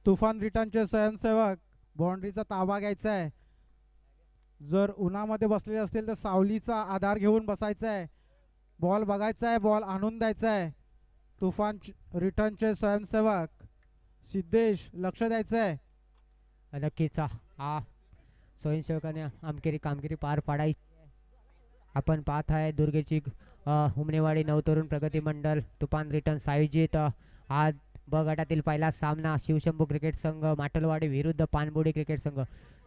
तुफान रिटर्नचे स्वयंसेवक बाउंड्रीचा ताबा घ्यायचा आहे. जर उन्हामध्ये बसलेले असतील तर सावलीचा आधार घेऊन बसायचा आहे. बॉल बघायचा आहे, बॉल आणून द्यायचा आहे. तुफान रिटर्नचे स्वयंसेवक सिद्धेश लक्ष द्यायचं आहे. नक्कीच हा स्वयंसेवकाने आमकेरी कामगिरी पार पाडायची. आपण पाहत आहे दुर्गेची हुमनेवाडी नवतरुण प्रगती मंडळ तुफान रिटर्न्स आयोजित आज ब गटातील पहिला सामना शिवशंभू क्रिकेट संघ माटलवाडी विरुद्ध पानबोडी क्रिकेट संघ.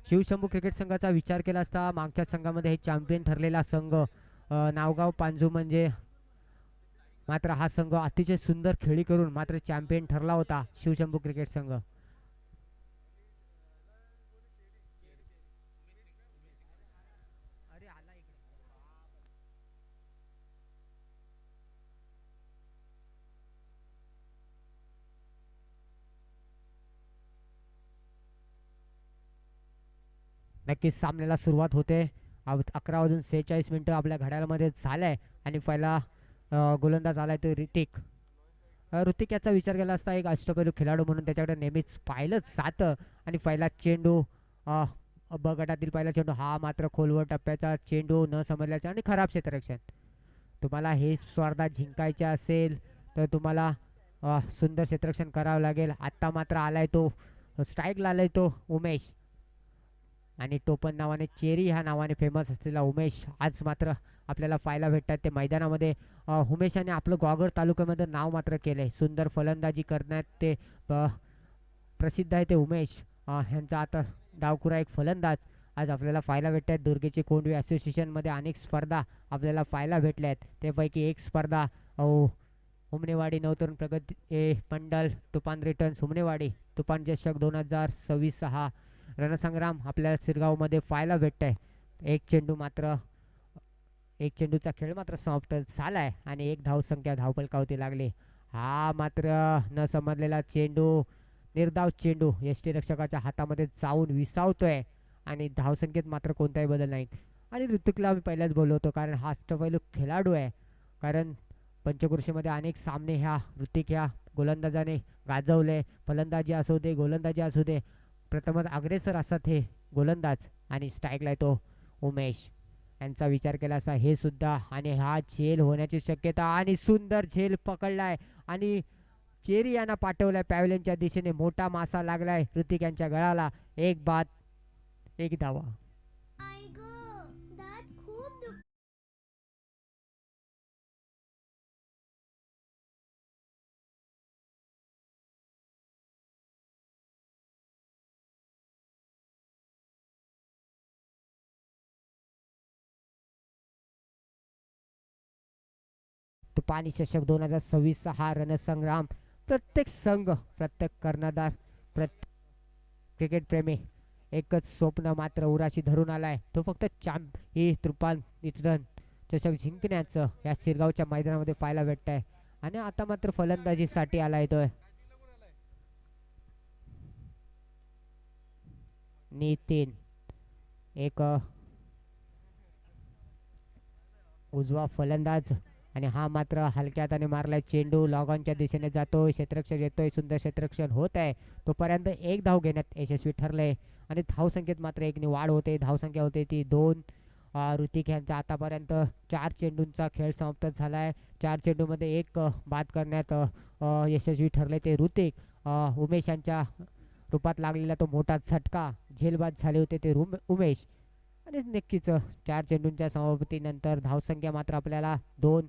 शिवशंभू क्रिकेट संघाचा विचार केला असता मागच्या संघामध्ये हे चॅम्पियन ठरलेला संघ नावगाव पांजू म्हणजे मात्र हा संघ अतिशय सुंदर खेळी करून मात्र चॅम्पियन ठरला होता शिवशंभू क्रिकेट संघ. नक्कीच सामन्याला सुरुवात होते. 11 वाजून 46 मिनिटं आपल्या घड्याळामध्ये झालंय आणि पहिला गोलंदाज आलाय तो ऋतिक. ऋतिक याचा विचार केला असता एक अष्टपैलू खेळाडू म्हणून त्याच्याकडे नेहमीच पाहिलंच जातं. आणि पहिला चेंडू अ, ब गटातील पहिला चेंडू हा मात्र खोलवर टप्प्याचा चेंडू न समजल्याचा आणि खराब क्षेत्ररक्षण. तुम्हाला ही स्पर्धा जिंकायची असेल तर तुम्हाला सुंदर क्षेत्ररक्षण करावं लागेल. आत्ता मात्र आलाय तो स्ट्राईकला आलाय तो उमेश आणि टोपण नावाने चेरी ह्या नावाने फेमस असलेला उमेश आज मात्र आपल्याला पाहायला भेटतात ते मैदानामध्ये. उमेशाने आपलं गॉगड तालुक्यामध्ये नाव मात्र केलंय. सुंदर फलंदाजी करण्यात ते प्रसिद्ध आहे ते उमेश. ह्यांचा आता डावखुरा एक फलंदाज आज आपल्याला पाहायला भेटतात. दुर्गेची कोंडवी असोसिएशनमध्ये अनेक स्पर्धा आपल्याला पाहायला भेटल्या आहेत. त्यापैकी एक स्पर्धा हुमनेवाडी नवतरुण प्रगती मंडळ तुफान रिटर्न्स हुमनेवाडी तुफान चषक 2026 हा रणसंग्राम आपल्या सिरगावमध्ये पाहायला भेटत आहे. एक चेंडूचा खेळ मात्र समाप्त झालाय आणि एक धावसंख्या धावपलकावती लागली. हा मात्र न समजलेला चेंडू निर्धाव चेंडू यष्टीरक्षकाच्या हातामध्ये जाऊन विसावतोय आणि धावसंख्येत मात्र कोणताही बदल नाही. आणि ऋतुकला मी पहिल्याच बोललो होतो कारण हा अष्टपैलू खेळाडू आहे. कारण पंचक्रोशीमध्ये अनेक सामने ह्या ऋतिक ह्या गोलंदाजाने गाजवले. फलंदाजी असू दे गोलंदाजी असू दे प्रथमच अग्रेसर असतात हे गोलंदाज. आणि स्ट्राईकला तो उमेश यांचा विचार केला असता हे सुद्धा आणि हा झेल होण्याची शक्यता आणि सुंदर झेल पकडलाय आणि चेरी यांना पाठवलाय पॅव्हलियनच्या दिशेने. मोठा मासा लागलाय ऋतिक यांच्या गळाला. एक बाद एक धावा. तुफानी चषक 2026 हा रणसंग्राम प्रत्येक संघ प्रत्येक कर्णधार प्रत्येक क्रिकेट प्रेमी एकच स्वप्न मात्र उराशी धरून आलाय तो फक्त ही तुफान रिटर्न चषक जिंकण्याचं या शिरगावच्या मैदानामध्ये पाहायला भेटत आहे. आणि आता मात्र फलंदाजीसाठी आलाय तो नितीन. एक उजवा फलंदाज आणि हा मात्र हलक्या हाताने मारलाय चेंडू लॉगॉनच्या दिशेने जातोय. क्षेत्ररक्षण येतोय सुंदर क्षेत्ररक्षण होत आहे. तोपर्यंत एक धाव घेण्यात यशस्वी ठरले आणि धावसंख्येत मात्र एकने वाढ होते. धावसंख्या होते ती 2. ऋतिक यांचा आतापर्यंत 4 चेंडूंचा खेळ समाप्त झालाय. 4 चेंडूमध्ये एक बाद करण्यात यशस्वी ठरले ते ऋतिक. उमेश यांच्या रूपात लागलेला तो मोठा झटका झेलबाद झाले होते ते उमेश. आणि नक्कीच 4 चेंडूंच्या समाप्तीनंतर धावसंख्या मात्र आपल्याला 2.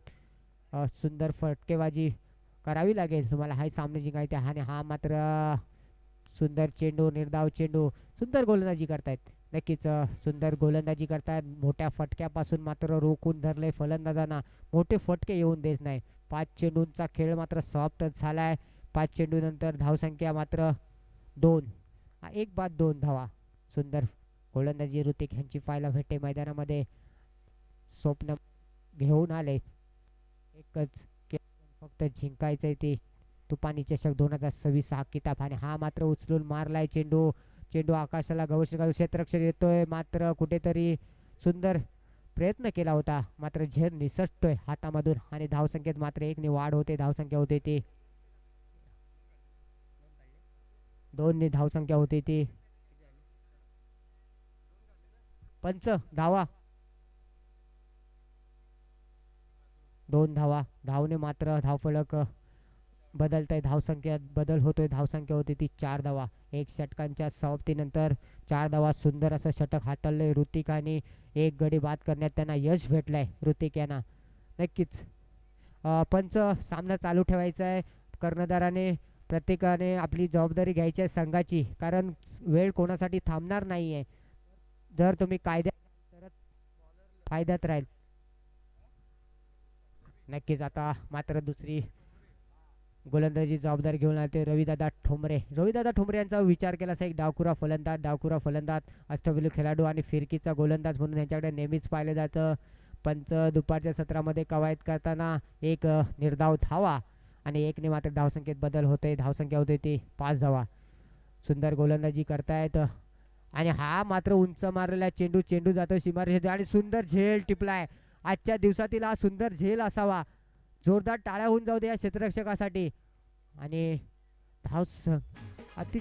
सुंदर फटकेबाजी करावी लागेल तुम्हाला हा सामने जिंकायचे. आणि हा मात्र सुंदर चेंडू निर्धाव चेंडू सुंदर गोलंदाजी करतायत. नक्कीच सुंदर गोलंदाजी करतायत. मोठ्या फटक्यापासून मात्र रोखून धरले फलंदाजांना. मोठे फटके येऊन देत नाही. 5 चेंडूंचा खेळ मात्र समाप्त झालाय. 5 चेंडू नंतर धावसंख्या मात्र 2. एक बाद 2 धावा. सुंदर गोलंदाजी ऋतिक यांची पाहायला भेटते मैदानामध्ये. स्वप्न घेऊन आले एकच फक्त जिंकायचंय ते तुफानी चषक 2026 हा किताब. आणि हा मात्र उचलून मारलाय चेंडू. चेंडू आकाशाला गवसकर क्षेत्ररक्षण येतोय मात्र कुठेतरी सुंदर प्रयत्न केला होता मात्र झेल निसटतोय हातामधून. आणि धावसंख्येत मात्र एकने वाढ होते. धावसंख्या होते ती 2 धावसंख्या होती ती. पंच धावा, 2 धावा. धावने मात्र धावफलक बदलत आहे, धावसंख्यात बदल होतोय. धावसंख्या होती ती 4 धावा. 1 षटकांच्या समाप्तीनंतर 4 धावा. सुंदर असं षटक हाताळलंय ऋतिकाने. 1 गडी बाद करण्यात त्यांना यश भेटलंय ऋतिक यांना. नक्कीच पंच सामना चालू ठेवायचा आहे. कर्णधाराने प्रत्येकाने आपली जबाबदारी घ्यायची आहे संघाची, कारण वेळ कोणासाठी थांबणार नाहीये. जर तुम्ही कायद्यात तरच फायद्यात राहील. नक्कीच आता मात्र दुसरी गोलंदाजी जबाबदारी घेऊन आले रविदादा ठोंबरे. रविदादा ठोंबरे यांचा विचार केला असा एक डावखुरा फलंदाज अष्टपैलू खेळाडू आणि फिरकीचा गोलंदाज म्हणून यांच्याकडे नेहमीच पाहिलं जातं. पंच दुपारच्या सत्रामध्ये कवायत करताना एक निर्धाव धावा आणि 1 ने मात्र धावसंख्येत बदल होते. धावसंख्या होते ती 5 धावा. सुंदर गोलंदाजी करतायत आणि हा मात्र उंच मारलेला चेंडू जातो सीमारेषेत आणि सुंदर झेल टिपलाय. आजच्या दिवसातील हा सुंदर झेल असावा. जोरदार टाळ्या होऊन जाऊ दे या क्षेत्ररक्षकासाठी. आणि धाव अति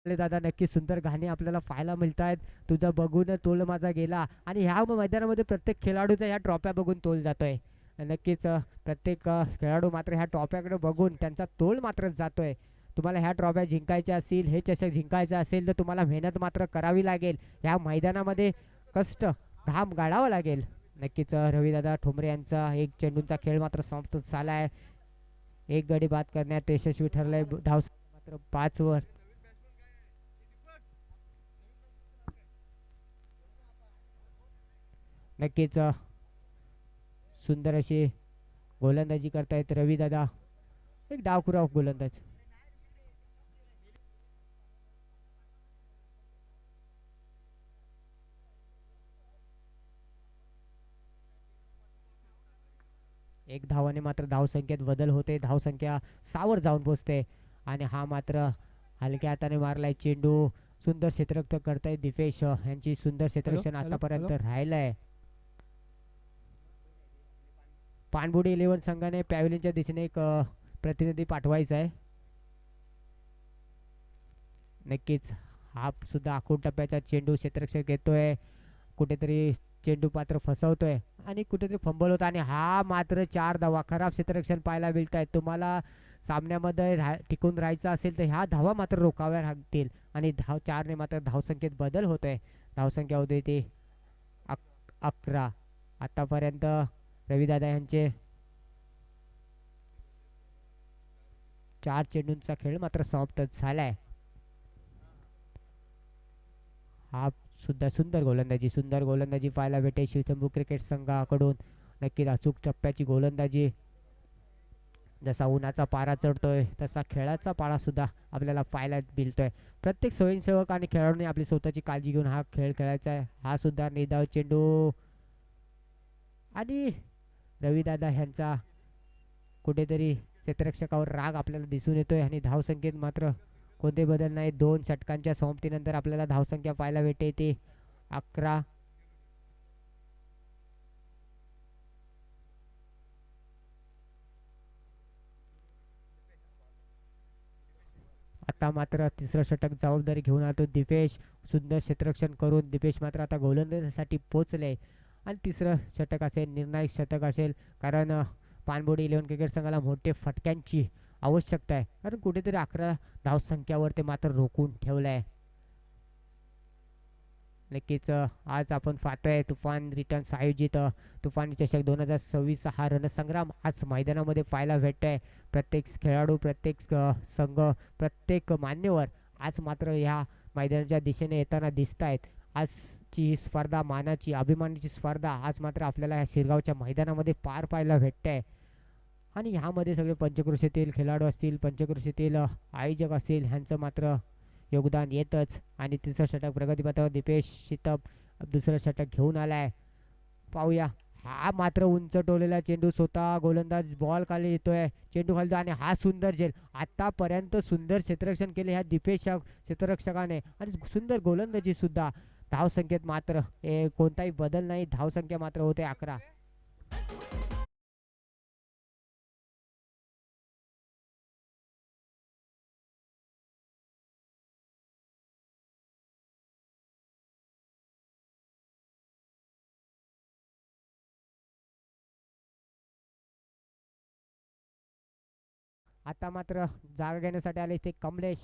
दादा नक्कीच सुंदर गाणे आपल्याला पाहायला मिळत आहेत. तुझं बघून तोल माझा गेला. आणि ह्या मैदानामध्ये प्रत्येक खेळाडूचा ह्या ट्रॉफ्या बघून तोल जातोय. नक्कीच प्रत्येक खेळाडू मात्र ह्या ट्रॉफ्याकडे बघून त्यांचा तोल मात्र जातोय. तुम्हाला ह्या ट्रॉफ्या जिंकायच्या असतील, हे चषक जिंकायचं असेल तर तुम्हाला मेहनत मात्र करावी लागेल. ह्या मैदानामध्ये कष्ट घाम गाळावा लागेल. नक्कीच रविदादा ठोंबरे यांचा 1 चेंडूंचा खेळ मात्र समाप्त झालाय. 1 गडी बाद करण्यात यशस्वी ठरलंय. धाव मात्र 5 वर. नक्कीच सुंदर अशी गोलंदाजी करतायत रविदादा. एक डावखुरा गोलंदाज. एक धावाने मात्र धावसंख्येत बदल होते. धावसंख्या 6 वर जाऊन पोहोचते. आणि हा मात्र हलक्या हाताने मारलाय चेंडू. सुंदर क्षेत्ररक्षण करतायत दीपेश यांची. सुंदर क्षेत्ररक्षण आतापर्यंत राहिलंय. पाणबुडी 11 संघाने पॅव्हलियनच्या दिशेने एक प्रतिनिधी पाठवायचा आहे. नक्कीच हा सुद्धा आखूड टप्प्याचा चेंडू क्षेत्ररक्षक घेतोय. कुठेतरी चेंडू पात्र फसवतोय आणि कुठेतरी फंबल होता. आणि हा मात्र 4 धावा. खराब क्षेत्ररक्षण पाहायला मिळत आहे. तुम्हाला सामन्यामध्ये टिकून राहायचं असेल तर ह्या धावा मात्र रोखाव्या लागतील. आणि 4 ने मात्र धावसंख्येत बदल होतोय. धावसंख्या होती ती 11. आतापर्यंत रविदादा यांचे 4 चेंडूंचा खेळ मात्र समाप्त झालाय. हा सुद्धा सुंदर गोलंदाजी पाहायला भेटे शिवशंभू क्रिकेट संघाकडून. नक्कीच अचूक टप्प्याची गोलंदाजी. जसा उन्हाचा पारा चढतोय तसा खेळाचा पारा सुद्धा आपल्याला पाहायला मिळतोय. प्रत्येक स्वयंसेवक आणि खेळाडूने आपली स्वतःची काळजी घेऊन हा खेळ खेळायचा आहे. हा सुद्धा निर्धाव चेंडू आणि रविदादा ह्यांचा कुठेतरी क्षेत्ररक्षकावर राग आपल्याला दिसून येतोय. आणि धावसंख्येत मात्र कोणते बदल नाही. 2 षटकांच्या समाप्तीनंतर आपल्याला धावसंख्या पाहायला भेटते ती 11. आता मात्र तिसरं षटक जबाबदारी घेऊन आलो दीपेश. सुंदर क्षेत्ररक्षण करून दीपेश मात्र आता गोलंदाजीसाठी पोहोचले. आणि तिसरं षटक असेल निर्णायक षटक असेल, कारण पाणबुडी 11 क्रिकेट संघाला मोठे फटक्यांची आवश्यकता आहे. कारण कुठेतरी 11 धावसंख्यावर ते मात्र रोखून ठेवलंय. नक्कीच आज आपण पाहतोय तुफान रिटर्न्स आयोजित तुफान चषक 2026 हा रणसंग्राम आज मैदानामध्ये पाहायला भेटतोय. प्रत्येक खेळाडू, प्रत्येक संघ, प्रत्येक मान्यवर आज मात्र ह्या मैदानाच्या दिशेने येताना दिसत आहेत. आजची ही स्पर्धा मानाची, अभिमानाची स्पर्धा आज मात्र आपल्याला या शिरगावच्या मैदानामध्ये पार पाहायला भेटते. आणि ह्यामध्ये सगळे पंचक्रोशीतील खेळाडू असतील, पंचक्रोशीतील आयोजक असतील, ह्यांचं मात्र योगदान येतच. आणि तिसरं षटक प्रगतीपथावर दीपेश शितप दुसरं षटक घेऊन आलाय. पाहूया हा मात्र उंच टोलेला चेंडू स्वतः गोलंदाज बॉल खाली येतोय, चेंडू खाली आणि हा सुंदर झेल. आतापर्यंत सुंदर क्षेत्ररक्षण केले ह्या दिपेश क्षेत्ररक्षकाने आणि सुंदर गोलंदाजी सुद्धा. धावसंख्येत मात्र कोणताही बदल नाही, धावसंख्या मात्र होते 11. आता मात्र जागा घेण्यासाठी आले ते कमलेश.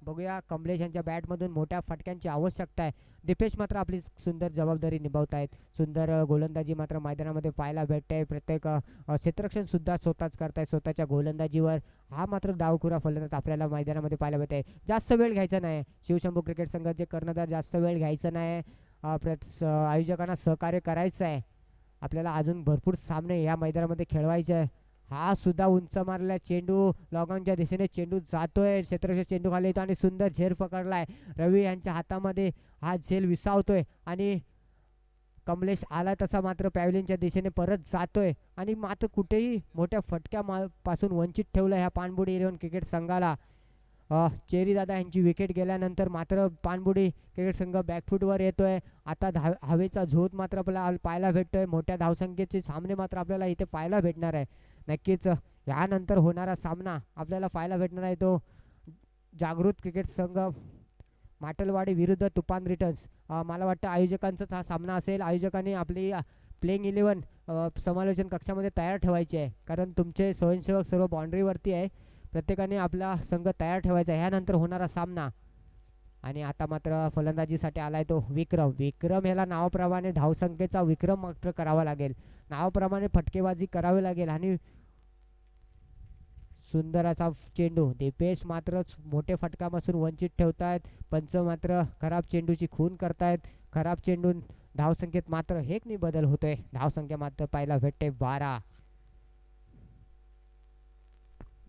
बघूया कमलेश यांच्या बॅटमधून मोठ्या फटक्यांची आवश्यकता आहे. दीपेश मात्र आपली सुंदर जबाबदारी निभावत आहेत. सुंदर गोलंदाजी मात्र मैदानामध्ये पाहायला भेटते. प्रत्येक क्षेत्ररक्षण सुद्धा स्वतःच करतायत स्वतःच्या गोलंदाजीवर. हा मात्र डावखुरा फलंदाज आपल्याला मैदानामध्ये पाहायला भेटते. जास्त वेळ घ्यायचा नाही, शिवशंभू क्रिकेट संघाचे कर्णधार जास्त वेळ घ्यायचा नाही. आयोजकांना सहकार्य करायचं आहे. आपल्याला अजून भरपूर सामने या मैदानामध्ये खेळवायचे आहे. हा सुद्धा उंच मारला चेंडू, लॉगॉनच्या दिशेने चेंडू जातोय, क्षेत्ररक्षण चेंडू खाली येतो आणि सुंदर झेल पकडलाय. रवी यांच्या हातामध्ये हा झेल विसावतोय आणि कमलेश आला तसा मात्र पॅव्हलियनच्या दिशेने परत जातोय आणि मात्र कुठेही मोठ्या फटक्या पासून वंचित ठेवलं ह्या पाणबुडी 11 क्रिकेट संघाला. चेरी दादा यांची विकेट गेल्यानंतर मात्र पाणबुडी क्रिकेट संघ बॅकफूटवर येतोय. आता हवेचा झोत मात्र आपल्याला पाहायला भेटतोय. मोठ्या धावसंख्येचे सामने मात्र आपल्याला इथे पाहायला भेटणार आहे. नक्कीच यानंतर होणारा सामना आपल्याला पाहायला भेटणार आहे तो जागृत क्रिकेट संघ माटलवाडी विरुद्ध तुफान रिटर्न्स. मला वाटतं आयोजकांचाच हा सामना असेल. आयोजकांनी आपली प्लेइंग 11 समालोचन कक्षामध्ये तयार ठेवायची आहे, कारण तुमचे स्वयंसेवक सर्व बाउंड्रीवरती आहे. प्रत्येकाने आपला संघ तयार ठेवायचा आहे. ह्यानंतर होणारा सामना. आणि आता मात्र फलंदाजीसाठी आलाय तो विक्रम. विक्रम ह्याला नावाप्रमाणे धावसंख्येचा विक्रम मात्र करावा लागेल, नावाप्रमाणे फटकेबाजी करावी लागेल. आणि सुंदर असा चेंडू, दीपेश मात्र मोठे फटकापासून वंचित ठेवतायत. पंच मात्र खराब चेंडूची खून करतायत. खराब चेंडू धावसंख्येत मात्र एक नाही बदल होतोय. धावसंख्या मात्र पाहायला भेटते 12.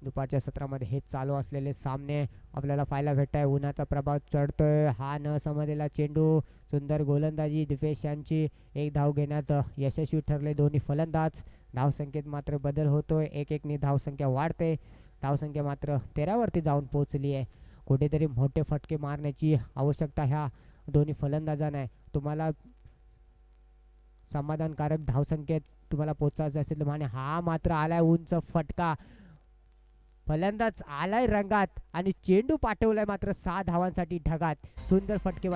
दुपारच्या सत्रामध्ये हे चालू असलेले सामने आपल्याला पाहायला भेटत आहे. उन्हाचा प्रभाव चढतोय. हा न समजलेला चेंडू, सुंदर गोलंदाजी दीपेश यांची. एक धाव घेण्यात यशस्वी ठरले दोन्ही फलंदाज. धावसंख्येत मात्र बदल होतोय. 1-1 धावसंख्या वाढते. धावसंख्या मात्र 13 वरती जाऊन पोहोचली आहे. कुठेतरी मोठे फटके मारण्याची आवश्यकता ह्या दोन्ही फलंदाजांना आहे. तुम्हाला समाधानकारक धावसंख्येत तुम्हाला पोहोचायचं असेल तर हा मात्र आलाय उंच फटका. फलंदाज आलाय रंगात आणि चेंडू पाठवलाय मात्र 6 धावांसाठी ढगात. सुंदर फटके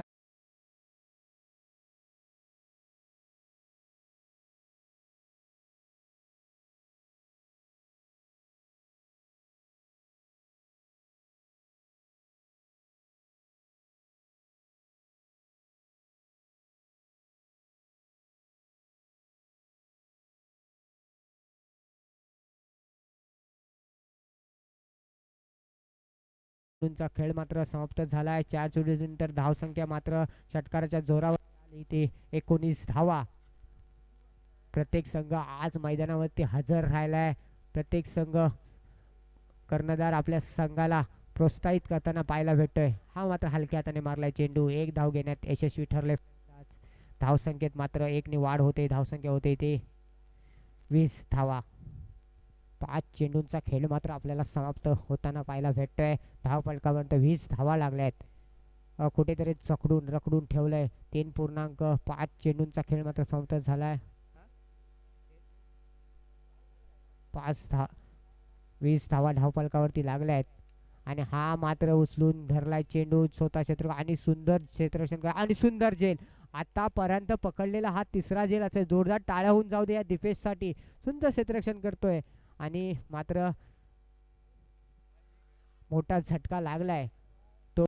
चा खेळ मात्र समाप्त झालाय. 4 चेंडूनंतर धावसंख्या मात्र षटकाराच्या जोरावर आली ते 19 धावा. प्रत्येक संघ आज मैदानावरती हजर राहिलाय. प्रत्येक संघ कर्णधार आपल्या संघाला प्रोत्साहित करताना पाहायला भेटतोय. हा मात्र हलक्या हाताने मारलाय चेंडू. एक धाव घेण्यात यशस्वी ठरले. धावसंख्येत मात्र 1 ने वाढ होते. धावसंख्या होते ते 20 धावा. 5 चेंडूंचा खेळ मात्र आपल्याला समाप्त होताना पाहायला भेटतोय. धावफलकापर्यंत 20 धावा लागल्यात. कुठेतरी चकडून रखडून ठेवलंय. 3.5 चेंडूंचा खेळ मात्र समाप्त झालाय. 20 धावा धावफलकावरती लागल्या आहेत. आणि हा मात्र उचलून धरलाय चेंडू स्वतः क्षेत्र आणि सुंदर क्षेत्ररक्षण आणि सुंदर झेल. आतापर्यंत पकडलेला हा तिसरा झेल असेल. जोरदार टाळ्या होऊन जाऊ दे या डिफेन्ससाठी. सुंदर क्षेत्ररक्षण करतोय आणि मात्र मोठा झटका लागलाय तो.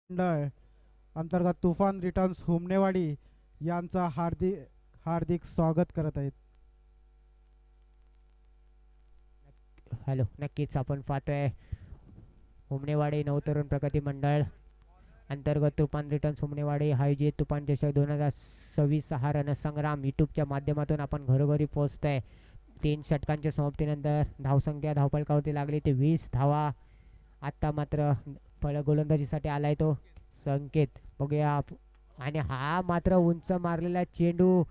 मंडळ अंतर्गत तुफान रिटर्न्स हुमनेवाडी यांचा हार्दिक हार्दिक स्वागत करत आहेत. हॅलो, नक्कीच आपण पाहतोय हुमनेवाडी नवतरुण प्रगती मंडळ अंतर्गत तुफान रिटर्न्स हुमनेवाडी आयोजित तुफान चषक 2026 26-6 रणसंग्राम युट्यूबच्या माध्यमातून आपण घरोघरी पोहोचतोय. 3 षटकांच्या समाप्तीनंतर धावसंख्या धावफलकावरती लागली ते 20 धावा. आता मात्र गोलंदाजीसाठी आलाय तो संकेत. बघूया आणि हा मात्र उंच मारलेला चेंडू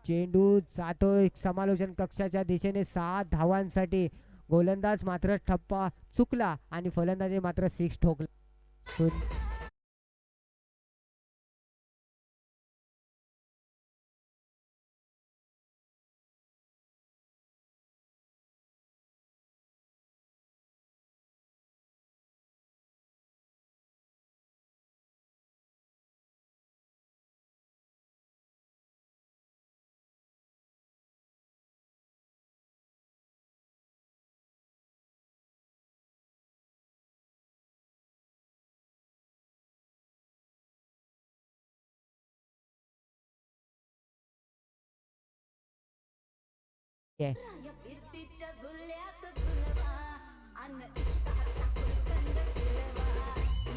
चेंडू जातोय समालोचन कक्षाच्या दिशेने 7 धावांसाठी. गोलंदाज मात्र ठप्पा चुकला आणि फलंदाजी मात्र 6 ठोकला.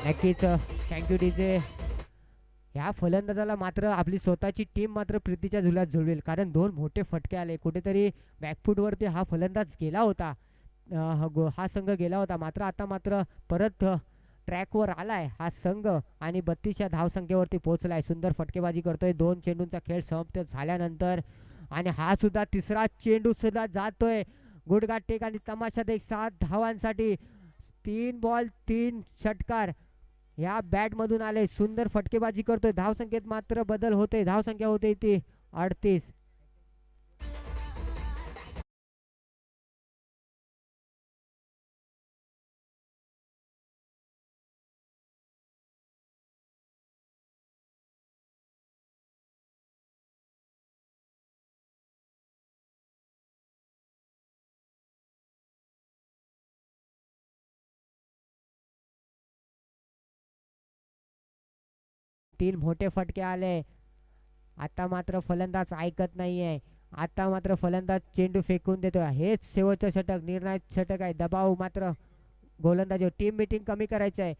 नक्कीच थँक्यू डीजे. ह्या फलंदाजाला मात्र आपली स्वतःची टीम मात्र प्रीतीच्या झुल्यात जुळवेल, कारण 2 मोठे फटके आले. कुठेतरी बॅकफूटवरती हा फलंदाज गेला होता, हा संघ गेला होता. मात्र आता मात्र परत ट्रॅकवर आलाय हा संघ आणि 32 धावसंख्येवरती पोहोचलाय. सुंदर फटकेबाजी करतोय 2 चेंडूंचा खेळ समाप्त झाल्यानंतर. आणि हा सुद्धा तिसरा चेंडू सुद्धा जातोय गुडघाट टेक आणि तमाशा देख 7 धावांसाठी. 3 बॉल 3 षटकार या बॅट मधून आले. सुंदर फटकेबाजी करतोय. धावसंख्येत मात्र बदल होते. धावसंख्या होते ती 38. तीन मोठे फटके आले. आता मात्र फलंदाज ऐकत नाहीये. आता मात्र फलंदाज चेंडू फेकून देतोय. हेच शेवटचं षटक, निर्णायक षटक आहे. दबाव मात्र गोलंदाजी टीम मीटिंग कमी करायचं आहे.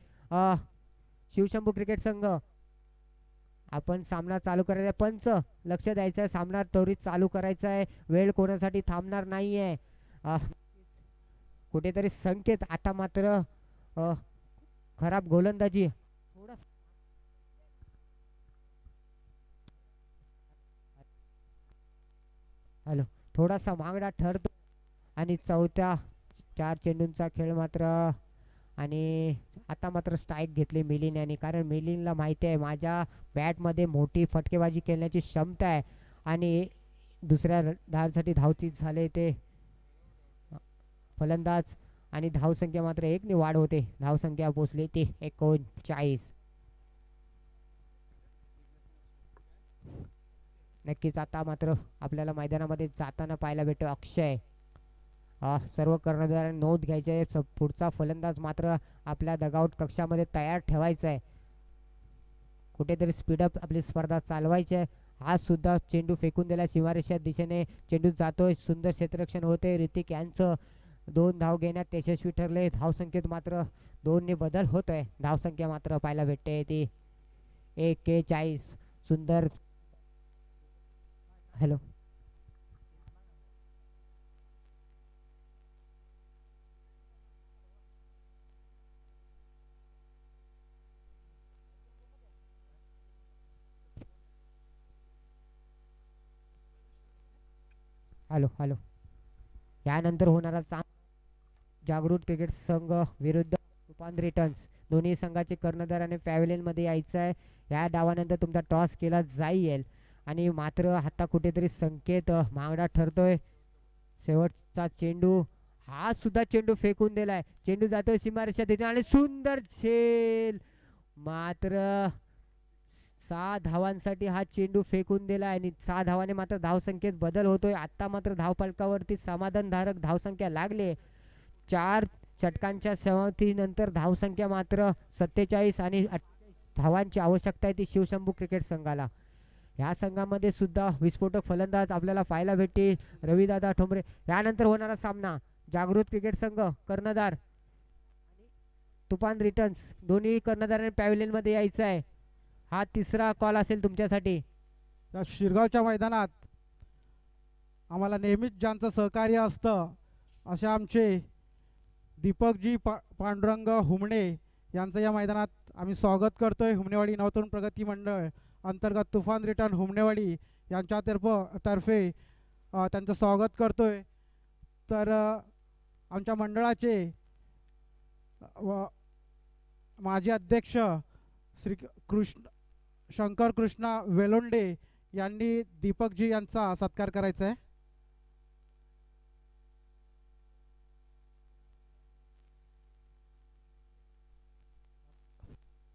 शिवशंभू क्रिकेट संघ आपण सामना चालू करायचा. पंच लक्ष द्यायचं आहे. सामना त्वरित चालू करायचा आहे. वेळ कोणासाठी थांबणार नाहीये. कुठेतरी संकेत आता मात्र खराब गोलंदाजी. हॅलो, थोडासा मागडा ठरतो आणि चौथ्या 4 चेंडूंचा खेळ मात्र. आणि आता मात्र स्ट्राईक घेतली मिलिन यांनी, कारण मिलिनला माहिती आहे माझ्या बॅटमध्ये मोठी फटकेबाजी खेळण्याची क्षमता आहे. आणि दुसऱ्या धावसाठी धावचीत झाले ते फलंदाज आणि धावसंख्या मात्र 1 ने वाढ होते. धावसंख्या पोचली ती 39. नक्कीच आता मात्र आपल्याला मैदानामध्ये जाताना पाहायला भेटतो अक्षय. सर्व कर्णधारांनी नोंद घ्यायची आहे. पुढचा फलंदाज मात्र आपल्या डगआउट कक्षामध्ये तयार ठेवायचा आहे. कुठेतरी स्पीडअप आपली स्पर्धा चालवायची आहे. हा सुद्धा चेंडू फेकून दिला सीमारेषा दिशेने. चेंडू जातोय. सुंदर क्षेत्ररक्षण होते. ऋतिक यांचं 2 धाव घेण्यात यशस्वी ठरले. धावसंख्येत मात्र 2 ने बदल होतोय. धावसंख्या मात्र पाहायला भेटते ती 41. सुंदर. Hello, hello hello. यानंतर होणारा जागृत क्रिकेट संघ विरुद्ध तुफान रिटर्न्स. दोन्ही संघाचे कर्णधार आणि पॅव्हलियन मध्ये यायचं आहे. या डावानंतर तुमचा टॉस केला जाईल. आणि मात्र आता कुठेतरी संकेत मागडा ठरतोय. शेवटचा चेंडू, हा सुद्धा चेंडू फेकून दिलाय. चेंडू जातोय सीमारेषा तिथे आणि सुंदर झेल. मात्र 6 धावांसाठी हा चेंडू फेकून दिलाय आणि 6 धावाने मात्र धावसंख्येत बदल होतोय. आता मात्र धावफलकावरती समाधानकारक धावसंख्या लागले. 4 षटकांच्या समाप्तीनंतर धावसंख्या मात्र 47 आणि 28 धावांची आवश्यकता आहे ती शिवशंभू क्रिकेट संघाला. ह्या संघामध्ये सुद्धा विस्फोटक फलंदाज आपल्याला पाहायला भेटतील. रविदादा ठोंबरे. यानंतर होणारा सामना जागृत क्रिकेट संघ कर्णधार तुफान रिटर्न्स. दोन्ही कर्णधारांनी पॅव्हलियन मध्ये यायचं आहे. हा तिसरा कॉल असेल तुमच्यासाठी. या शिरगावच्या मैदानात आम्हाला नेहमीच ज्यांचं सहकार्य असतं असे आमचे दीपकजी पांडुरंग हुमणे यांचं या मैदानात आम्ही स्वागत करतोय. हुमनेवाडी नवतरुण प्रगती मंडळ अंतर्गत तुफान रिटर्न हुमनेवाडी यांच्यातर्फे त्यांचं स्वागत करतोय. तर आमच्या मंडळाचे माजी अध्यक्ष श्री शंकर कृष्णा वेलोंडे यांनी दीपकजी यांचा सत्कार करायचा आहे.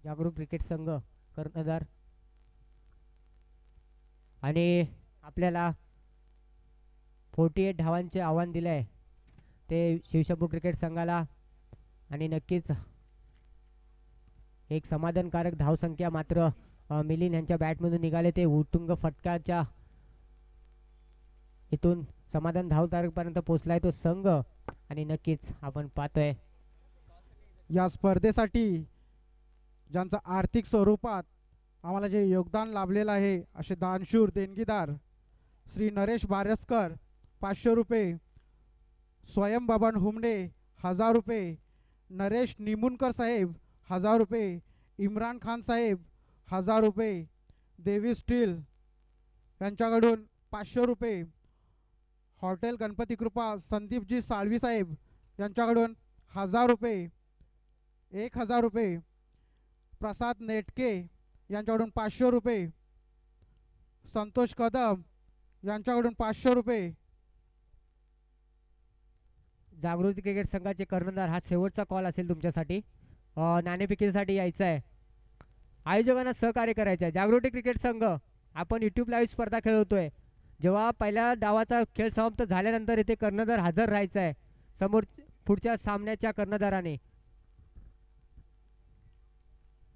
जागरूक क्रिकेट संघ कर्णधार आणि आपल्याला 48 धावांचे आव्हान दिले आहे ते शिवशंभू क्रिकेट संघाला आणि नक्कीच एक समाधानकारक धावसंख्या मात्र मिलिंद यांच्या बॅटमधून निघाले ते उटुंग फटकाच्या इथून समाधान धावतारकपर्यंत पोहोचलाय तो संघ आणि नक्कीच आपण पाहतोय या स्पर्धेसाठी ज्यांचं आर्थिक स्वरूपात आम्हाला जे योगदान लाभलेलं आहे असे दानशूर देणगीदार श्री नरेश बारसकर 500 रुपये, स्वयं बबन हुमणे 1000 रुपये, नरेश निमुनकर साहेब 1000 रुपये, इम्रान खान साहेब 1000 रुपये, देवी स्टील यांच्याकडून 500 रुपये, हॉटेल गणपती कृपा संदीपजी साळवी साहेब यांच्याकडून 1000 रुपये, 1000 रुपये, प्रसाद नेटके यांच्याकडून 500 रुपये, संतोष कदम यांच्याकडून 500 रुपये. जागृती क्रिकेट संघाचे कर्णधार हा शेवटचा कॉल असेल तुमच्यासाठी. नाणेफेकीसाठी यायचं आहे, आयोजकांना सहकार्य करायचं आहे. जागृती क्रिकेट संघ आपण यूट्यूब लाईव्ह स्पर्धा खेळवतोय. जेव्हा पहिल्या डावाचा खेळ समाप्त झाल्यानंतर इथे कर्णधार हजर राहायचा आहे समोर पुढच्या सामन्याच्या कर्णधाराने.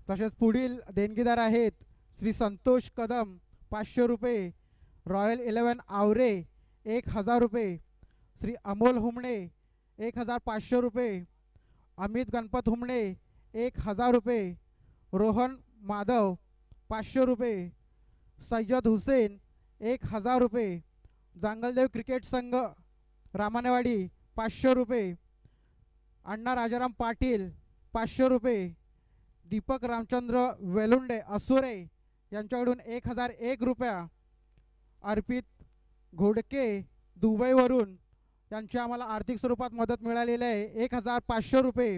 तसेच पुढील देणगीदार आहेत श्री संतोष कदम 500 रुपये, रॉयल 11 आवरे 1000 रुपये, श्री अमोल हुमणे 1500 रुपये, अमित गणपत हुमणे 1000 रुपये, रोहन माधव 500 रुपये, सय्यद हुसेन 1000 रुपये, जांगलदेव क्रिकेट संघ रामानेवाडी 500 रुपये, अण्णा राजाराम पाटील 500 रुपये, दीपक रामचंद्र वेलुंडे असुरे यांच्याकडून 1001 रुपया, अर्पित घोडके दुबईवरून यांची आम्हाला आर्थिक स्वरूपात मदत मिळालेली आहे 1500 रुपये,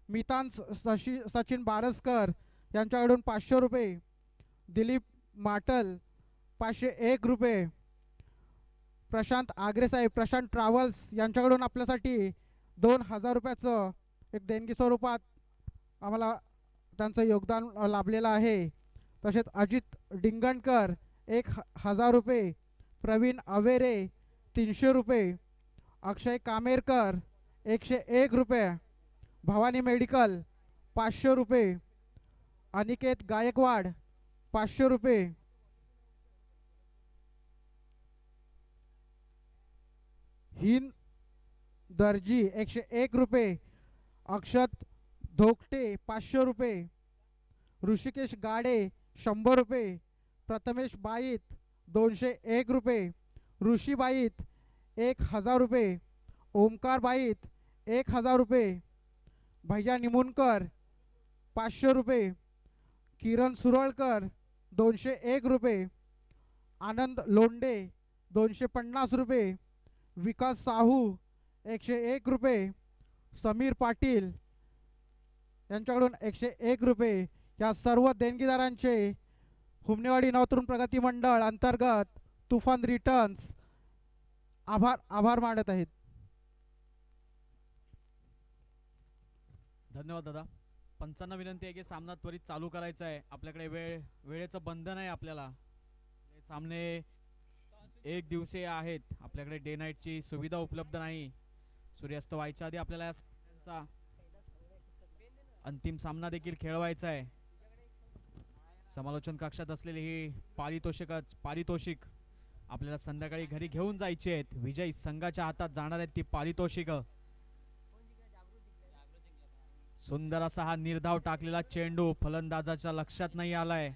मितांस सचिन बारसकर यांच्याकडून 500 रुपये, दिलीप माटल 501 रुपये, प्रशांत आगरे साहेब प्रशांत ट्रॅव्हल्स यांच्याकडून आपल्यासाठी 2000 रुपयाचं एक देणगी स्वरूपात आम्हाला त्यांचं योगदान लाभलेलं आहे. तसेच अजित डिंगणकर 1000 रुपये, प्रवीण अवेरे 300 रुपये, अक्षय कामेरकर 101 रुपये, भवानी मेडिकल 500 रुपये, अनिकेत गायकवाड 500 रुपये, हिंद दर्जी 101 रुपये, अक्षत धोकटे 500 रुपये, ऋषिकेश गाडे 100 रुपये, प्रथमेश बाईत 201 रुपये, ऋषी बाईत 1000 रुपये, ओमकार बाईत 1000 रुपये, भैया निमुनकर 500 रुपये, किरण सुरळकर 201 रुपये, आनंद लोंडे 250 रुपये, विकास साहू 101 रुपये, समीर पाटील यांच्याकडून 101 रुपये. या सर्व देणगीदारांचे हुमनेवाडी नवतरुण प्रगती मंडळ अंतर्गत तुफान रिटर्न्स आभार मानत आहेत. धन्यवाद दादा. पंचांना विनंती आहे की सामना त्वरित चालू करायचा आहे. आपल्याकडे वेळेचं बंधन आहे. आपल्याला सामने एक दिवसीय आहेत. आपल्याकडे डे नाईटची सुविधा उपलब्ध नाही. सूर्यास्त व्हायच्या आधी आपल्याला अंतिम सामना देखील खेळवायचा आहे. समालोचन कक्षात असलेली ही पारितोषिक आपल्याला संध्याकाळी घरी घेऊन जायची आहेत. विजयी संघाच्या हातात जाणार आहेत ती पारितोषिक. सुंदर असा हा निर्धाव टाकलेला चेंडू फलंदाजाच्या लक्षात नाही आलाय.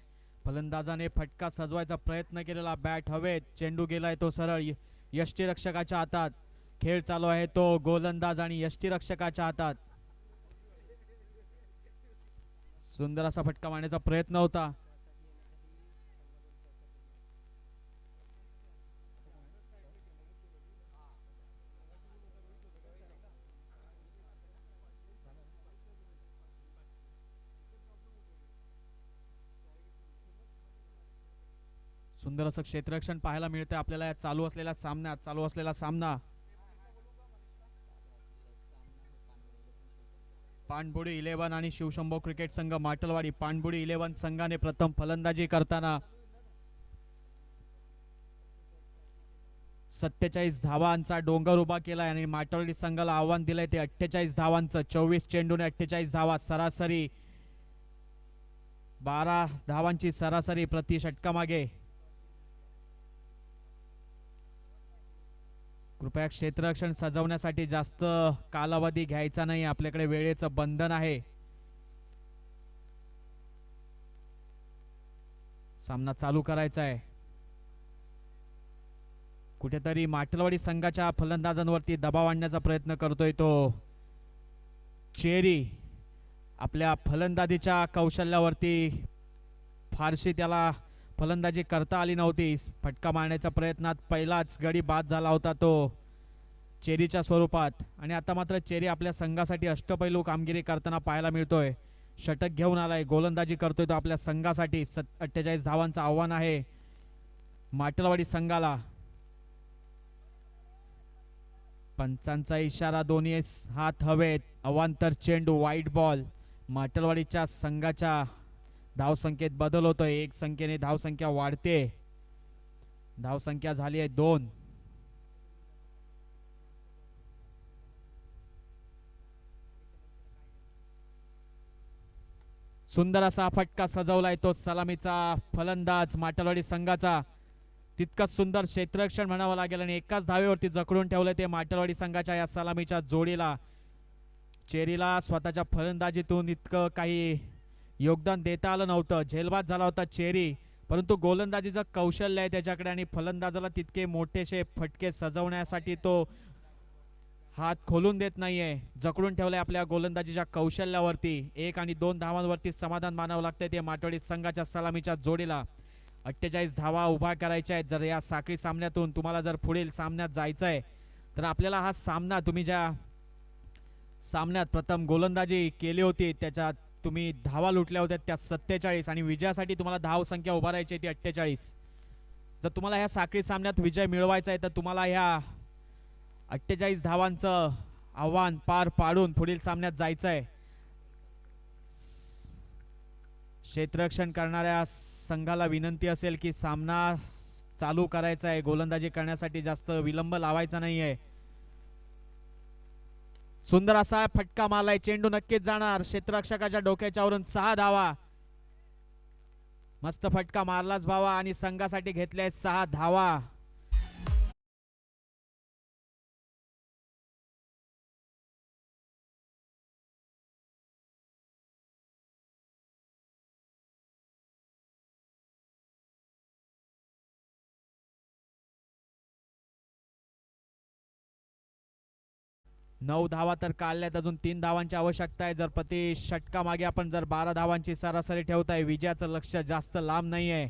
फलंदाजाने फटका सजवायचा प्रयत्न केलेला, बॅट हवेत, चेंडू गेलाय तो सरळ यष्टीरक्षकाच्या हातात. खेळ चालू आहे तो गोलंदाज आणि यष्टीरक्षकाच्या हातात. सुंदर असा फटका मारण्याचा प्रयत्न होता. सुंदर असं क्षेत्ररक्षण पाहायला मिळतंय आपल्याला या चालू असलेला सामना. पाणबुडी 11 आणि शिवशंभो क्रिकेट संघ माटलवाडी. पाणबुडी 11 संघाने प्रथम फलंदाजी करताना 47 धावांचा डोंगर उभा केलाय आणि माटलवाडी संघाला आव्हान दिलंय ते 48 धावांचं. 24 चेंडूने 48 धावा, सरासरी 12 धावांची सरासरी प्रति षटकामागे. कृपया क्षेत्ररक्षण सजवण्यासाठी जास्त कालावधी घ्यायचा नाही, आपल्याकडे वेळेचं बंधन आहे. सामना चालू करायचा आहे. कुठेतरी माटलवाडी संघाच्या फलंदाजांवरती दबाव आणण्याचा प्रयत्न करतोय तो चेरी. आपल्या फलंदाजीच्या कौशल्यावरती फारशी त्याला फलंदाजी करता आली नव्हती. फटका मारण्याच्या प्रयत्नात पहिलाच गडी बाद झाला होता तो चेरीच्या स्वरूपात. आणि आता मात्र चेरी आपल्या संघासाठी अष्टपैलू कामगिरी करताना पाहायला मिळतोय. षटक घेऊन आलाय, गोलंदाजी करतोय तो आपल्या संघासाठी. 48 धावांचं आव्हान आहे माटलवाडी संघाला. पंचांचा इशारा, दोन्ही हात हवेत. अवांतर चेंडू, वाईट बॉल. माटलवाडीच्या संघाच्या धावसंख्येत बदल होतोय. 1 संख्येने धावसंख्या वाढते. धावसंख्या झाली आहे 2. सुंदर असा फटका सजवलाय तो सलामीचा फलंदाज माटलवाडी संघाचा. तितकंच सुंदर क्षेत्ररक्षण म्हणावं लागेल आणि एकाच धावेवरती जखडून ठेवलं ते माटलवाडी संघाच्या या सलामीच्या जोडीला. चेरीला स्वतःच्या फलंदाजीतून इतकं काही योगदान देता आलं नव्हतं. झेलबाद झाला होता चेरी, परंतु गोलंदाजीचं कौशल्य आहे त्याच्याकडे आणि फलंदाजाला तितके मोठेसे फटके सजवण्यासाठी तो हात खोलून देत नाहीये. जखडून ठेवलंय आपल्या गोलंदाजीच्या कौशल्यावरती. 1 आणि 2 धावांवरती समाधान मानावं लागतंय ते माटवाडी संघाच्या सलामीच्या जोडीला. 48 धावा उभा करायच्या आहेत. जर या साखळी सामन्यातून तुम्हाला जर पुढील सामन्यात जायचंय तर आपल्याला हा सामना, तुम्ही ज्या सामन्यात प्रथम गोलंदाजी केली होती त्याच्यात तुम्ही धावा लुटल्या होत्या त्या 47 आणि विजयासाठी तुम्हाला धाव संख्या उभारायची ती 48. जर तुम्हाला ह्या साखळी सामन्यात विजय मिळवायचा आहे तर तुम्हाला ह्या 48 धावांचं आव्हान पार पाडून पुढील सामन्यात जायचंय. क्षेत्ररक्षण करणाऱ्या संघाला विनंती असेल की सामना चालू करायचा आहे. गोलंदाजी करण्यासाठी जास्त विलंब लावायचा नाहीये. सुंदर असा फटका मारलाय. चेंडू नक्कीच जाणार. क्षेत्ररक्षकाच्या डोक्याच्या वरून 6 धावा. मस्त फटका मारलाच भावा आणि संघासाठी घेतले 6 धावा. नऊ धावा तर काढल्यात. अजून 3 धावांची आवश्यकता आहे. जर प्रति षटका मागे आपण जर 12 धावांची सरासरी ठेवताय, विजयाचं लक्ष जास्त लांब नाहीये.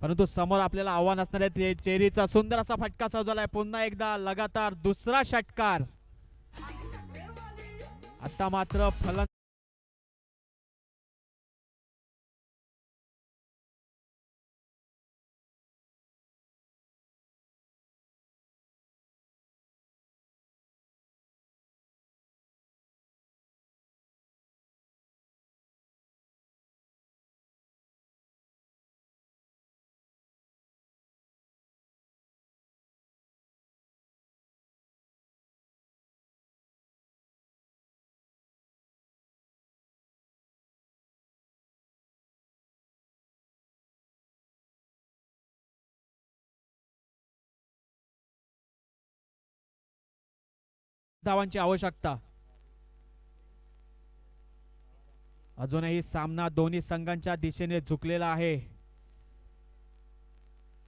परंतु समोर आपल्याला आव्हान असणार आहे. चेरीचा सुंदर असा फटका सजवलाय. पुन्हा एकदा लगातार दुसरा षटकार. आता मात्र फलंदाज धावांची आवश्यकता. अजूनही सामना दोन्ही संघांच्या दिशेने झुकलेला आहे.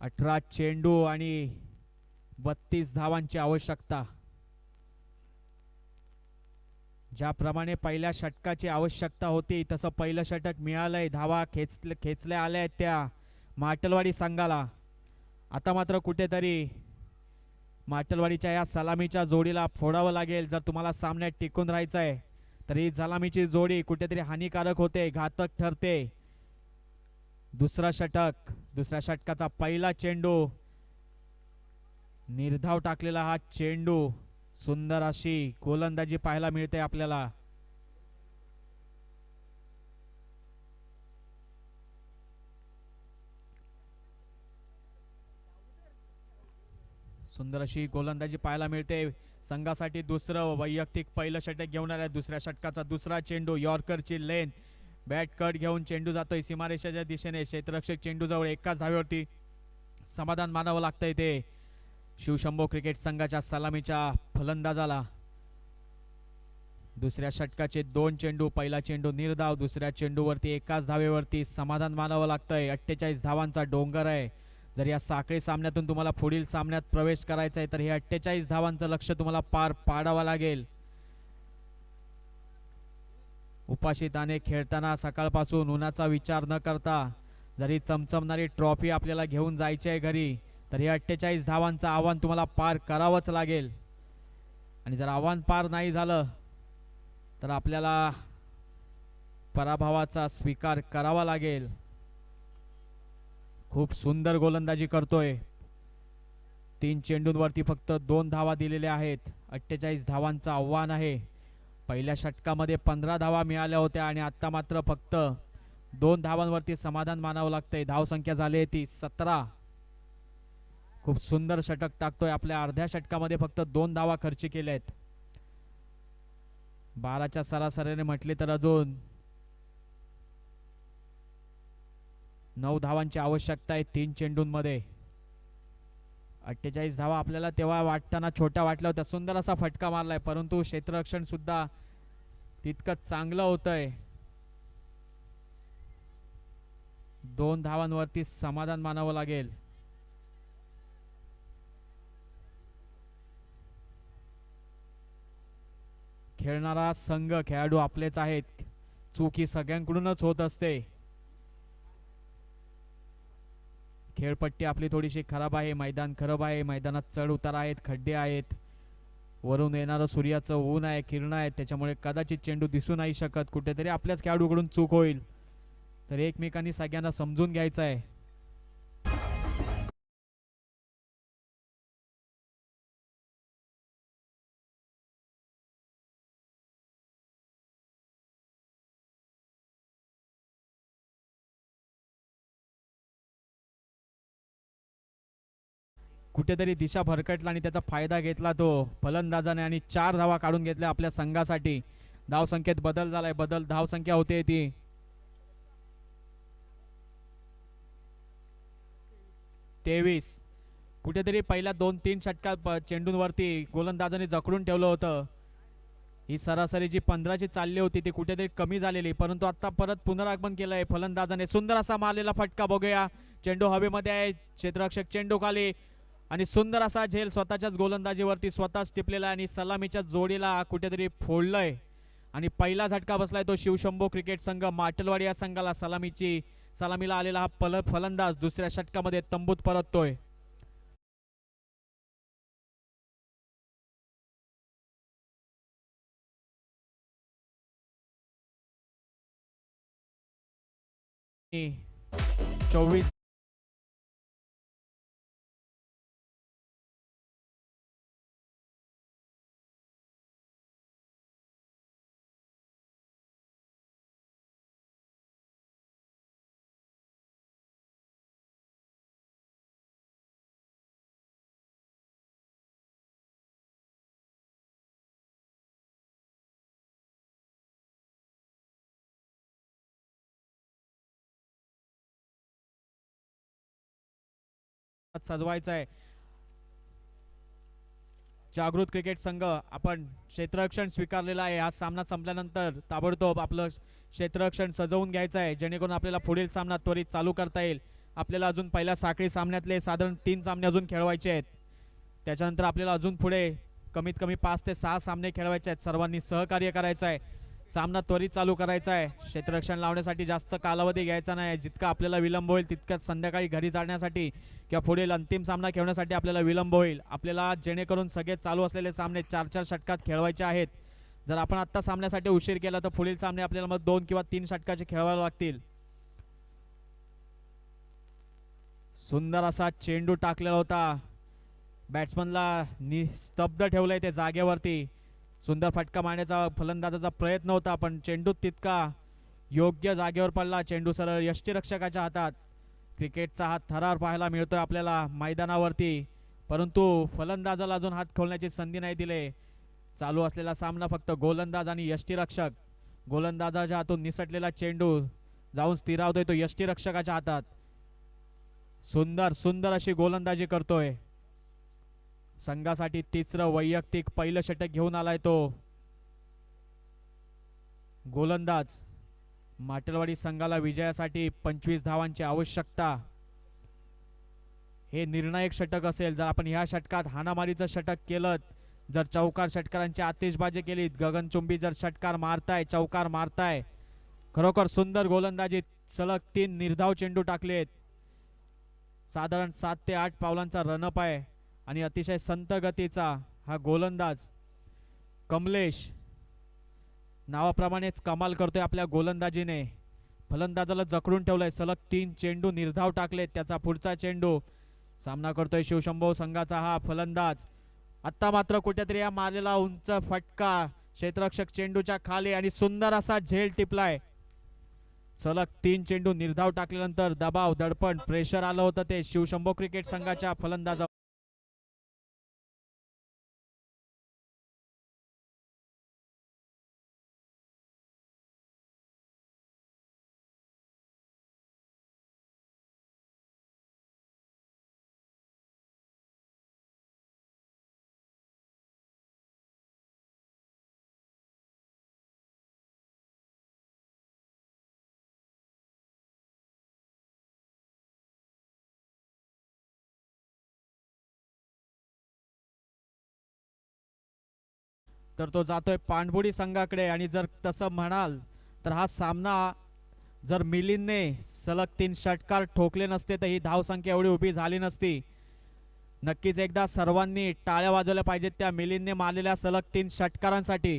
18 चेंडू आणि 32 धावांची आवश्यकता. ज्याप्रमाणे पहिल्या षटकाची आवश्यकता होती तसं पहिलं षटक मिळालंय. धावा खेचल्या आल्या आहेत त्या माटलवाडी संघाला. आता मात्र कुठेतरी माटलवाडीच्या या सलामीच्या जोडीला फोडावं लागेल जर तुम्हाला सामन्यात टिकून राहायचं आहे. तर ही सलामीची जोडी कुठेतरी हानिकारक होते, घातक ठरते. दुसरा षटक, दुसऱ्या षटकाचा पहिला चेंडू, निर्धाव टाकलेला हा चेंडू. सुंदर अशी गोलंदाजी पाहायला मिळते आपल्याला. सुंदर अशी गोलंदाजी पाहायला मिळते. संघासाठी दुसरं वैयक्तिक पहिलं षटक घेऊन आलाय. दुसऱ्या षटकाचा दुसरा चेंडू, यॉर्करची लेन, बॅट कट घेऊन चेंडू जातोय सीमारेषेच्या दिशेने. क्षेत्ररक्षक चेंडू जवळ एकाच धावेवरती समाधान मानावं लागतंय ते शिवशंभो क्रिकेट संघाच्या सलामीच्या फलंदाजाला. दुसऱ्या षटकाचे 2 चेंडू, पहिला चेंडू निर्धाव, दुसऱ्या चेंडूवरती एकाच धावेवरती समाधान मानावं लागतंय. 48 धावांचा डोंगर आहे. जर या साखळी सामन्यातून तुम्हाला पुढील सामन्यात प्रवेश करायचा आहे तर हे 48 धावांचं लक्ष्य तुम्हाला पार पाडावं लागेल. उपाशीताने खेळताना सकाळपासून उन्हाचा विचार न करता जरी चमचमणारी ट्रॉफी आपल्याला घेऊन जायची आहे घरी, तर हे 48 धावांचं आव्हान तुम्हाला पार करावंच लागेल. आणि जर आव्हान पार नाही झालं तर आपल्याला पराभवाचा स्वीकार करावा लागेल. खूप सुंदर गोलंदाजी करतोय. 3 चेंडूंवरती फक्त 2 धावा दिलेल्या आहेत. 48 धावांचं आव्हान आहे. पहिल्या षटकामध्ये 15 धावा मिळाल्या होत्या आणि आता मात्र फक्त 2 धावांवरती समाधान मानावं लागतंय. धावसंख्या झाली ती 17. खूप सुंदर षटक टाकतोय. आपल्या अर्ध्या षटकामध्ये फक्त 2 धावा खर्च केल्या आहेत. 12च्या सरासरीने म्हटले तर अजून 9 धावांची आवश्यकता आहे 3 चेंडूंमध्ये. 48 धावा आपल्याला तेव्हा वाटताना छोट्या वाटल्या होत्या. सुंदर असा फटका मारलाय, परंतु क्षेत्ररक्षण सुद्धा तितकंच चांगलं होतंय. 2 धावांवरती समाधान मानावं लागेल. खेळणारा संघ, खेळाडू आपलेच आहेत. चूक ही सगळ्यांकडूनच होत असते. खेळपट्टी आपली थोडीशी खराब आहे, मैदान खराब आहे, मैदानात चढ उतार आहेत, खड्डे आहेत, वरून येणारं सूर्याचं ऊन आहे, किरण आहेत, त्याच्यामुळे कदाचित चेंडू दिसू नाही शकत. कुठेतरी आपल्याच खेळाडूकडून चूक होईल, तर एकमेकांनी सगळ्यांना समजून घ्यायचं आहे. कुठेतरी दिशा भरकटला आणि त्याचा फायदा घेतला तो फलंदाजाने आणि 4 धावा काढून घेतल्या आपल्या संघासाठी. धावसंख्येत बदल झालाय. धावसंख्या होते ती 23. कुठेतरी पहिल्या 2-3 षटकात चेंडूंवरती गोलंदाजाने जखडून ठेवलं होतं. ही सरासरी जी 15ची चालली होती ती कुठेतरी कमी झालेली, परंतु आता परत पुनरागमन केलंय फलंदाजाने. सुंदर असा मारलेला फटका बघूया. चेंडू हवेमध्ये आहे, क्षेत्ररक्षक चेंडू खाली आणि सुंदर असा झेल स्वतःच्याच गोलंदाजीवरती स्वतःच टिपलेला आणि सलामीच्या जोडीला कुठेतरी फोडलंय आणि पहिला झटका बसलाय तो शिवशंभो क्रिकेट संघ माटलवाडी या संघाला. सलामीला आलेला हा फलंदाज दुसऱ्या षटकामध्ये तंबूत परततोय. आणि 24 सजवायचं आहे. जागृत क्रिकेट संघ आपण क्षेत्ररक्षण स्वीकारलेला आहे. हा सामना संपल्यानंतर ताबडतोब आपलं क्षेत्ररक्षण सजवून घ्यायचं आहे, जेणेकरून आपल्याला पुढील सामना त्वरित चालू करता येईल. आपल्याला अजून पहिल्या साखळी सामन्यातले साधारण 3 सामने अजून खेळवायचे आहेत. त्याच्यानंतर आपल्याला अजून पुढे कमीत कमी 5 ते 6 सामने खेळवायचे आहेत. सर्वांनी सहकार्य करायचं आहे. सामना त्वरित चालू करायचा आहे. क्षेत्ररक्षण लावण्यासाठी जास्त कालावधी घ्यायचा नाही. जितका आपल्याला विलंब होईल तितक्याच संध्याकाळी घरी जाण्यासाठी किंवा पुढील अंतिम सामना खेळण्यासाठी आपल्याला विलंब होईल. आपल्याला जेणेकरून सगळे चालू असलेले सामने 4-4 षटकात खेळवायचे आहेत. जर आपण आत्ता सामन्यासाठी उशीर केला तर पुढील सामने आपल्याला मग 2 किंवा 3 षटकाचे खेळवावे लागतील. सुंदर असा चेंडू टाकलेला होता. बॅट्समनला निस्तब्ध ठेवलंय ते जागेवरती. सुंदर फटका मारण्याचा फलंदाजाचा प्रयत्न होता, पण चेंडू तितका योग्य जागेवर पडला. चेंडू सरळ यष्टीरक्षकाच्या हातात. क्रिकेटचा हा थरार पाहायला मिळतोय आपल्याला मैदानावरती, परंतु फलंदाजाला अजून हात खोलण्याची संधी नाही दिले. चालू असलेला सामना फक्त गोलंदाज आणि यष्टीरक्षक. गोलंदाजाच्या हातून निसटलेला चेंडू जाऊन स्थिरावतोय तो यष्टीरक्षकाच्या हातात. सुंदर सुंदर अशी गोलंदाजी करतोय. संघासाठी तिसरं वैयक्तिक पहिलं षटक घेऊन आलाय तो गोलंदाज. माटलवाडी संघाला विजयासाठी 25 धावांची आवश्यकता. हे निर्णायक षटक असेल. जर आपण ह्या षटकात हाणामारीचं षटक केलं, जर चौकार षटकारांची आतिषबाजी केली, गगनचुंबी जर षटकार मारताय, चौकार मारताय, खरोखर सुंदर गोलंदाजी. सलग 3 निर्धाव चेंडू टाकलेत. साधारण 7 ते 8 पावलांचा रनअप आहे आणि अतिशय संत गतीचा हा गोलंदाज कमलेश. नावाप्रमाणेच कमाल करतोय आपल्या गोलंदाजीने. फलंदाजाला जखडून ठेवलंय. सलग 3 चेंडू निर्धाव टाकलेत. त्याचा पुढचा चेंडू सामना करतोय शिवशंभो संघाचा हा फलंदाज. आत्ता मात्र कुठेतरी या मारलेला उंच फटका क्षेत्ररक्षक चेंडूच्या खाली आणि सुंदर असा झेल टिपलाय. सलग 3 चेंडू निर्धाव टाकल्यानंतर दबाव, दडपण, प्रेशर आलं होतं ते शिवशंभो क्रिकेट संघाच्या फलंदाजा. तर तो जातोय पाणबुडी संघाकडे. आणि जर तसं म्हणाल तर हा सामना जर मिलिंदने सलग 3 षटकार ठोकले नसते तर ही धावसंख्या एवढी उभी झाली नसती. नक्कीच एकदा सर्वांनी टाळ्या वाजवल्या पाहिजेत त्या मिलिंदने मारलेल्या सलग 3 षटकारांसाठी.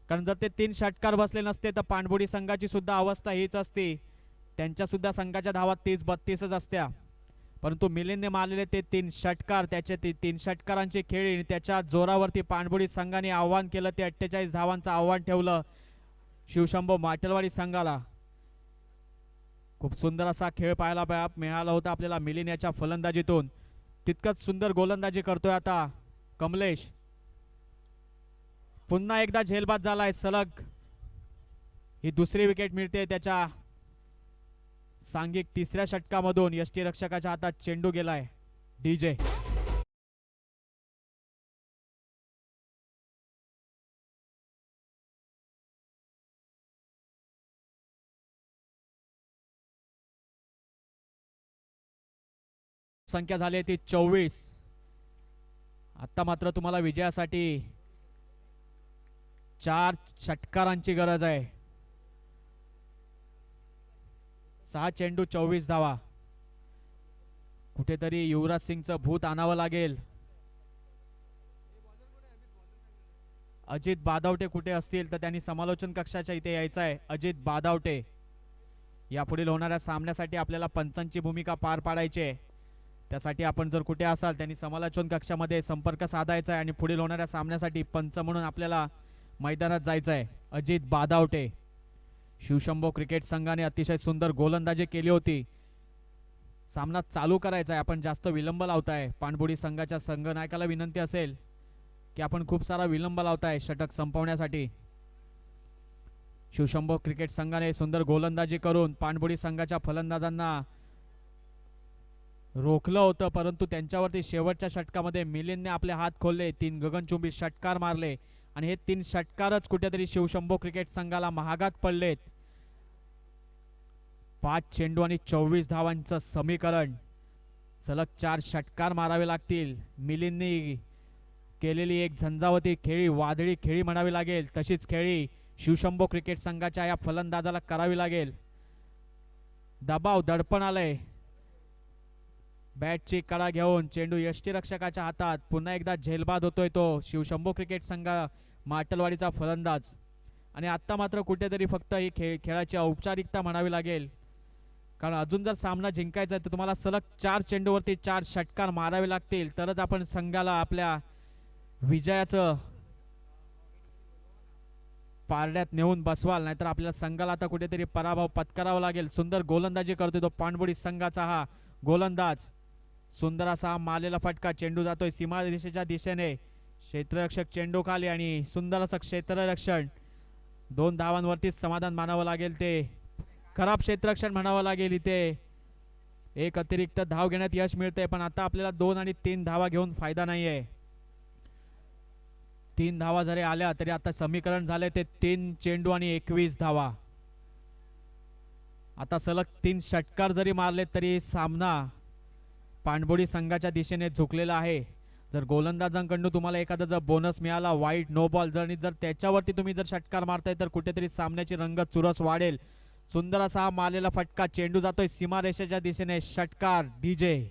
कारण जर ते 3 षटकार बसले नसते तर पाणबुडी संघाची सुद्धा अवस्था हीच असती. त्यांच्या सुद्धा संघाच्या धावा 30-32च असत्या. परंतु मिलिंदने मारलेले ते 3 षटकार, त्याचे 3 षटकारांची खेळी, त्याच्या जोरावरती पाणबुडी संघाने आव्हान केलं. ते 48 धावांचं आव्हान ठेवलं शिवशंभो माटलवाडी संघाला. खूप सुंदर असा खेळ पाहायला मिळाला होता आपल्याला मिलिंद याच्या फलंदाजीतून. तितकंच सुंदर गोलंदाजी करतोय आता कमलेश. पुन्हा एकदा झेलबाद झालाय. सलग ही दुसरी विकेट मिळते त्याच्या सांघिक तिसऱ्या षटकामधून. यष्टीरक्षकाच्या हातात चेंडू गेलाय. डीजे संख्या झाली ती 24. आता मात्र तुम्हाला विजयासाठी 4 षटकारांची गरज आहे. 6 चेंडू 24 धावा. कुठेतरी युवराज सिंगचं भूत आणावं लागेल. अजित बादावटे कुठे असतील तर त्यांनी समालोचन कक्षाच्या इथे यायचं आहे. अजित बादावटे. यापुढील होणाऱ्या सामन्यासाठी आपल्याला पंचांची भूमिका पार पाडायची आहे. त्यासाठी आपण जर कुठे असाल त्यांनी समालोचन कक्षामध्ये संपर्क साधायचा आहे आणि पुढील होणाऱ्या सामन्यासाठी पंच म्हणून आपल्याला मैदानात जायचं आहे. अजित बादावटे. शिवशंभो क्रिकेट संघाने अतिशय सुंदर गोलंदाजी केली होती. सामना चालू करायचा आहे. आपण जास्त विलंब लावताय. पाणबुडी संघाच्या संघनायकाला विनंती असेल की आपण खूप सारा विलंब लावताय षटक संपवण्यासाठी. शिवशंभो क्रिकेट संघाने सुंदर गोलंदाजी करून पाणबुडी संघाच्या फलंदाजांना रोखलं होतं, परंतु त्यांच्यावरती शेवटच्या षटकामध्ये मिलिंदने आपले हात खोलले, 3 गगनचुंबी षटकार मारले आणि हे 3 षटकारच कुठेतरी शिवशंभो क्रिकेट संघाला महागात पडलेत. 5 चेंडू आणि 24 धावांचं समीकरण. सलग 4 षटकार मारावे लागतील. मिलिंदने केलेली एक झंझावती खेळी, वादळी खेळी म्हणावी लागेल, तशीच खेळी शिवशंभो क्रिकेट संघाच्या या फलंदाजाला करावी लागेल. दबाव, दडपण आलंय. बॅटची कडा घेऊन चेंडू यष्टीरक्षकाच्या हातात. पुन्हा एकदा झेलबाद होतोय तो शिवशंभो क्रिकेट संघ माटलवाडीचा फलंदाज. आणि आत्ता मात्र कुठेतरी फक्त ही खेळाची औपचारिकता म्हणावी लागेल, कारण अजून जर सामना जिंकायचा आहे तर तुम्हाला सलग 4 चेंडूवरती 4 षटकार मारावे लागतील, तरच आपण संघाला आपल्या विजयाचं पारड्यात नेऊन बसवाल, नाहीतर आपल्याला संघाला आता कुठेतरी पराभव पत्करावा लागेल. सुंदर गोलंदाजी करतोय तो पाणबुडी संघाचा हा गोलंदाज. सुंदर असा हा मारलेला फटका. चेंडू जातोय सीमा रेषेच्या दिशेने. क्षेत्ररक्षक चेंडू खाली आणि सुंदर असं क्षेत्ररक्षण. 2 धावांवरतीच समाधान मानावं लागेल. ते खराब क्षेत्ररक्षण म्हणावं लागेल. इथे एक अतिरिक्त धाव घेण्यात यश मिळते, पण आता आपल्याला 2 आणि 3 धावा घेऊन फायदा नाहीये. 3 धावा जरी आल्या तरी आता समीकरण झाले ते 3 चेंडू आणि 21 धावा. आता सलग 3 षटकार जरी मारले तरी सामना पाणबुडी संघाच्या दिशेने झुकलेला आहे. जर गोलंदाजांकडून तुम्हाला एखादा जर बोनस मिळाला, वाईट नो बॉल जर त्याच्यावरती तुम्ही जर षटकार मारताय तर कुठेतरी सामन्याची रंगत चुरस वाढेल. सुंदर असा हा मारलेला फटका. चेंडू जातोय सीमारेषेच्या दिशेने. षटकार डीजे.